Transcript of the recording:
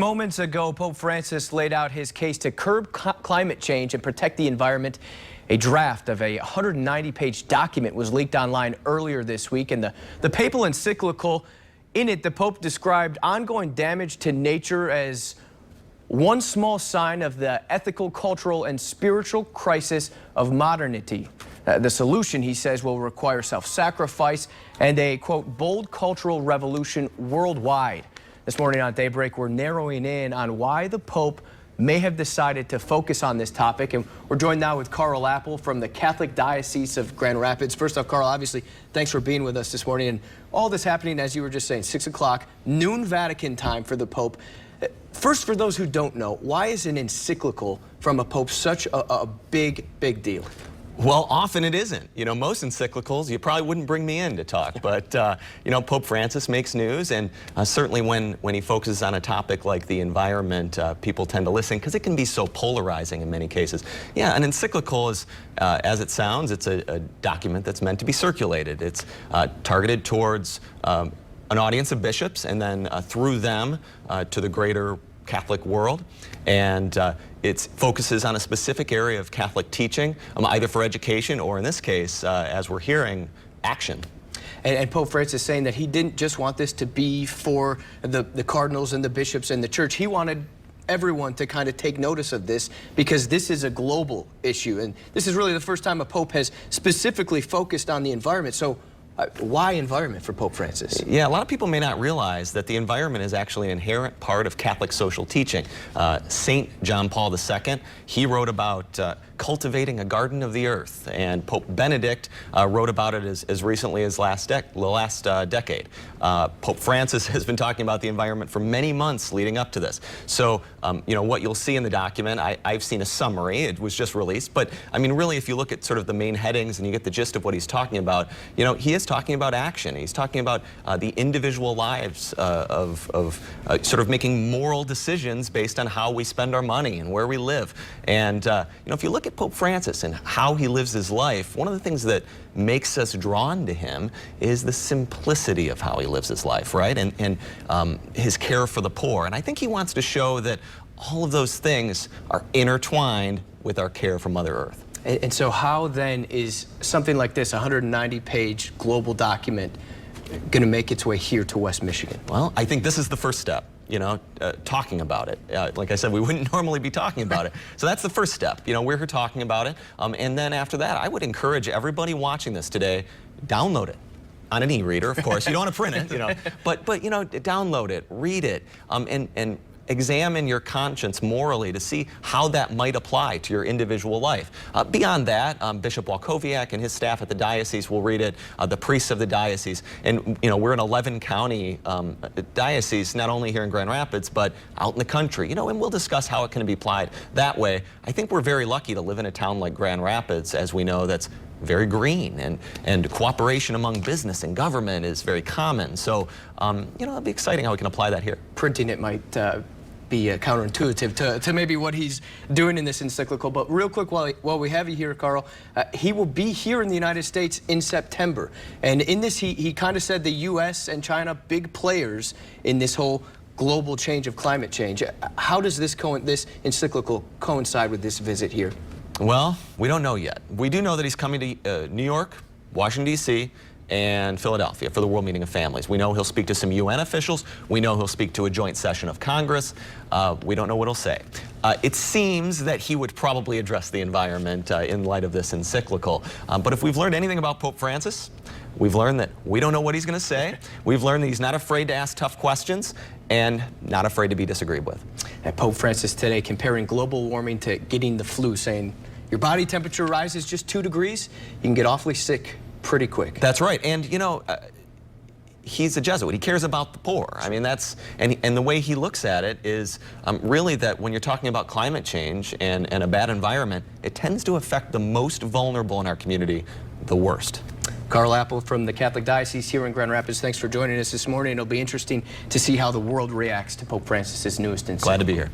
Moments ago, Pope Francis laid out his case to curb climate change and protect the environment. A draft of a 190-page document was leaked online earlier this week, and the papal encyclical, in it, the Pope described ongoing damage to nature as one small sign of the ethical, cultural, and spiritual crisis of modernity. The solution, he says, will require self-sacrifice and a, quote, bold cultural revolution worldwide. This morning on Daybreak, we're narrowing in on why the Pope may have decided to focus on this topic. And we're joined now with Carl Apple from the Catholic Diocese of Grand Rapids. First off, Carl, obviously, thanks for being with us this morning. And all this happening, as you were just saying, 6 o'clock, noon Vatican time for the Pope. First, for those who don't know, why is an encyclical from a Pope such a big deal? Well, often it isn't. You know, most encyclicals, you probably wouldn't bring me in to talk, but, you know, Pope Francis makes news, and certainly when he focuses on a topic like the environment, people tend to listen because it can be so polarizing in many cases. Yeah, an encyclical is, as it sounds, it's a document that's meant to be circulated. It's targeted towards an audience of bishops, and then through them to the greater Catholic world, and it focuses on a specific area of Catholic teaching, either for education or, in this case, as we're hearing, action. And Pope Francis saying that he didn't just want this to be for the cardinals and the bishops and the church. He wanted everyone to kind of take notice of this because this is a global issue, and this is really the first time a Pope has specifically focused on the environment. So why environment for Pope Francis? Yeah, a lot of people may not realize that the environment is actually an inherent part of Catholic social teaching. St. John Paul II, he wrote about cultivating a garden of the earth, and Pope Benedict wrote about it as recently as the last decade. Pope Francis has been talking about the environment for many months leading up to this. So, you know, what you'll see in the document, I've seen a summary, it was just released, but I mean, really, if you look at sort of the main headings and you get the gist of what he's talking about, you know, he is talking about action. He's talking about the individual lives of sort of making moral decisions based on how we spend our money and where we live. And, you know, if you look at Pope Francis and how he lives his life, one of the things that makes us drawn to him is the simplicity of how he lives his life, right? And his care for the poor. And I think he wants to show that all of those things are intertwined with our care for Mother Earth. And so how then is something like this, a 190-page global document, going to make its way here to West Michigan? Well, I think this is the first step, you know, talking about it. Like I said, we wouldn't normally be talking about it. So that's the first step. You know, we're here talking about it. And then after that, I would encourage everybody watching this today, download it. On an e-reader, of course. You don't want to print it, you know. But you know, download it, read it, and examine your conscience morally to see how that might apply to your individual life. Beyond that, Bishop Walkowiak and his staff at the diocese will read it, the priests of the diocese. And, you know, we're an 11-county diocese, not only here in Grand Rapids, but out in the country, you know, and we'll discuss how it can be applied that way. I think we're very lucky to live in a town like Grand Rapids, as we know, that's very green, and cooperation among business and government is very common. So, you know, it'll be exciting how we can apply that here. Printing it might be counterintuitive to maybe what he's doing in this encyclical. But real quick, while we have you here, Carl, he will be here in the United States in September. And in this, he kind of said the U.S. and China, big players in this whole global change of climate change. How does this encyclical coincide with this visit here? Well, we don't know yet. We do know that he's coming to New York, Washington, D.C., and Philadelphia for the World Meeting of Families. We know he'll speak to some UN officials. We know he'll speak to a joint session of Congress. We don't know what he'll say. It seems that he would probably address the environment in light of this encyclical. But if we've learned anything about Pope Francis, we've learned that we don't know what he's going to say. We've learned that he's not afraid to ask tough questions and not afraid to be disagreed with. And Pope Francis today comparing global warming to getting the flu, saying your body temperature rises just 2 degrees, you can get awfully sick pretty quick. That's right. And, you know, he's a Jesuit. He cares about the poor. I mean, that's, and the way he looks at it is really that when you're talking about climate change and a bad environment, it tends to affect the most vulnerable in our community the worst. Carl Apple from the Catholic Diocese here in Grand Rapids, thanks for joining us this morning. It'll be interesting to see how the world reacts to Pope Francis' newest encyclical. Glad to be here.